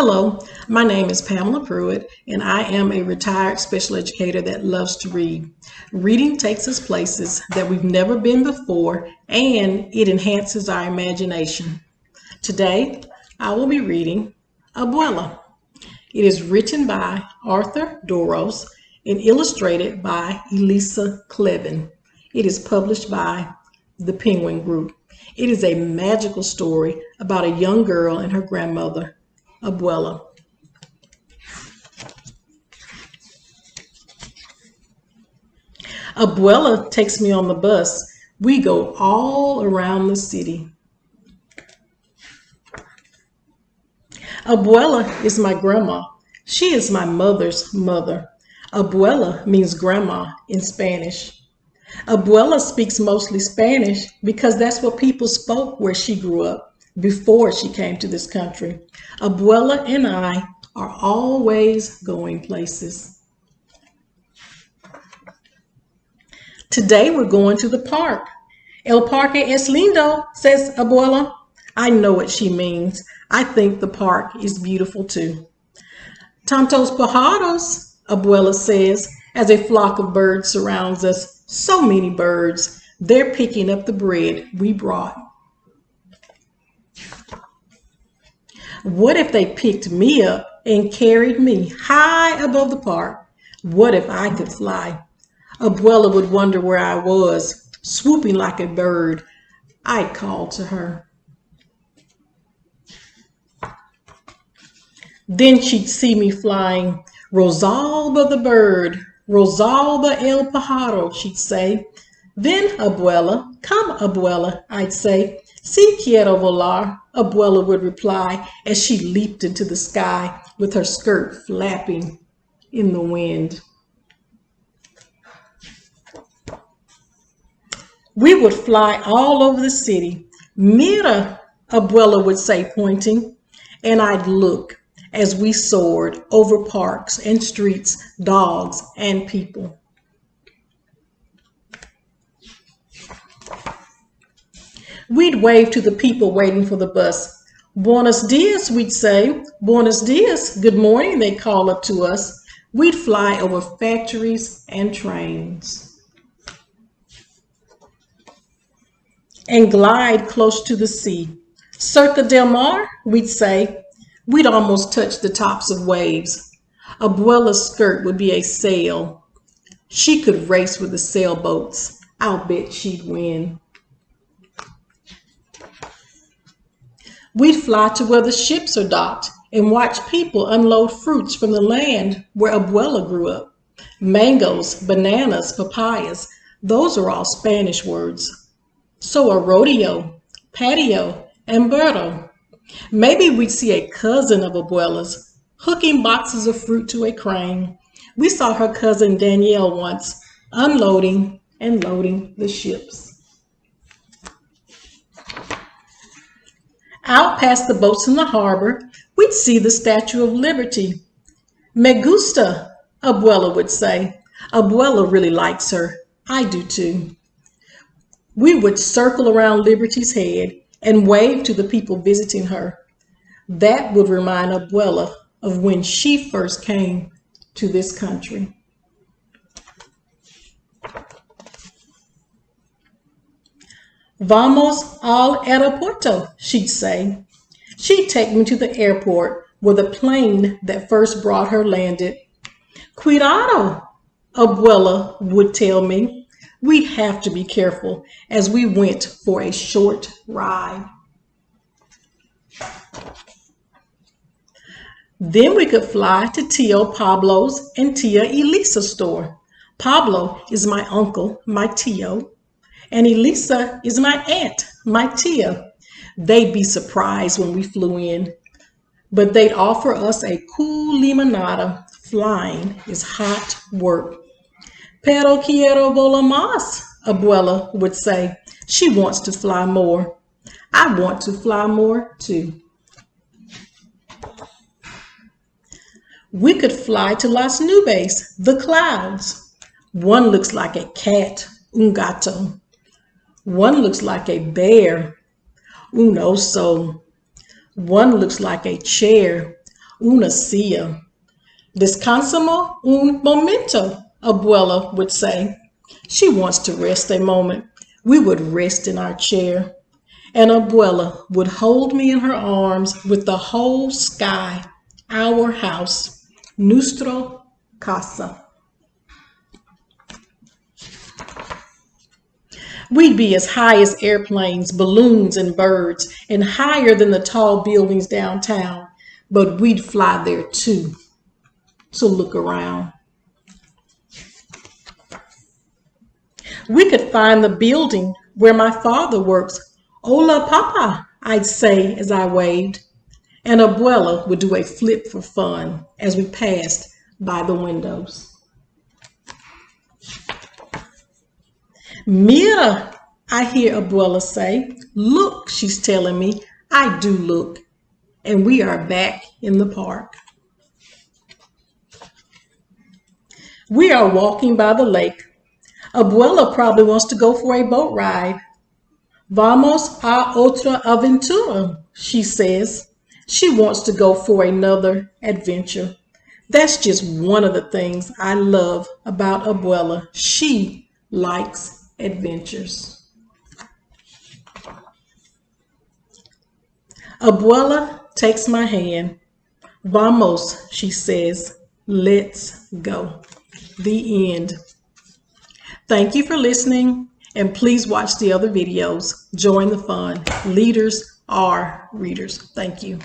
Hello, my name is Pamela Pruitt, and I am a retired special educator that loves to read. Reading takes us places that we've never been before, and it enhances our imagination. Today, I will be reading Abuela. It is written by Arthur Dorros and illustrated by Elisa Clevin. It is published by the Penguin Group. It is a magical story about a young girl and her grandmother, Abuela. Abuela takes me on the bus. We go all around the city. Abuela is my grandma. She is my mother's mother. Abuela means grandma in Spanish. Abuela speaks mostly Spanish because that's what people spoke where she grew up before she came to this country. Abuela and I are always going places. Today we're going to the park. El parque es lindo, says Abuela. I know what she means. I think the park is beautiful too. Tantos pájaros, Abuela says, as a flock of birds surrounds us. So many birds. They're picking up the bread we brought. What if they picked me up and carried me high above the park? What if I could fly? Abuela would wonder where I was, swooping like a bird. I'd call to her. Then she'd see me flying. Rosalba the bird, Rosalba el pájaro, she'd say. Then, Abuela, come, Abuela, I'd say. Si quiero volar, Abuela would reply as she leaped into the sky with her skirt flapping in the wind. We would fly all over the city. Mira, Abuela would say, pointing, and I'd look as we soared over parks and streets, dogs and people. We'd wave to the people waiting for the bus. Buenos dias, we'd say. Buenos dias, good morning, they'd call up to us. We'd fly over factories and trains and glide close to the sea. Cerca del mar, we'd say. We'd almost touch the tops of waves. Abuela's skirt would be a sail. She could race with the sailboats. I'll bet she'd win. We'd fly to where the ships are docked and watch people unload fruits from the land where Abuela grew up. Mangoes, bananas, papayas, those are all Spanish words. So are rodeo, patio, and burro. Maybe we'd see a cousin of Abuela's hooking boxes of fruit to a crane. We saw her cousin Danielle once unloading and loading the ships. Out past the boats in the harbor, we'd see the Statue of Liberty. Me gusta, Abuela would say. Abuela really likes her. I do too. We would circle around Liberty's head and wave to the people visiting her. That would remind Abuela of when she first came to this country. Vamos al aeropuerto, she'd say. She'd take me to the airport where the plane that first brought her landed. Cuidado, Abuela would tell me. We'd have to be careful as we went for a short ride. Then we could fly to Tio Pablo's and Tia Elisa's store. Pablo is my uncle, my Tio, and Elisa is my aunt, my Tia. They'd be surprised when we flew in, but they'd offer us a cool limonada. Flying is hot work. Pero quiero volar más, Abuela would say. She wants to fly more. I want to fly more too. We could fly to Las Nubes, the clouds. One looks like a cat, un gato. One looks like a bear, un oso. One looks like a chair, una silla. Descansamos un momento, Abuela would say. She wants to rest a moment. We would rest in our chair, and Abuela would hold me in her arms with the whole sky, our house, nuestro casa. We'd be as high as airplanes, balloons, and birds, and higher than the tall buildings downtown, but we'd fly there too. So look around. We could find the building where my father works. Hola, Papa, I'd say as I waved. And Abuela would do a flip for fun as we passed by the windows. Mira, I hear Abuela say. Look, she's telling me. I do look. And we are back in the park. We are walking by the lake. Abuela probably wants to go for a boat ride. Vamos a otra aventura, she says. She wants to go for another adventure. That's just one of the things I love about Abuela. She likes adventures. Abuela takes my hand. Vamos, she says. Let's go. The end. Thank you for listening, and please watch the other videos. Join the fun. Leaders are readers. Thank you.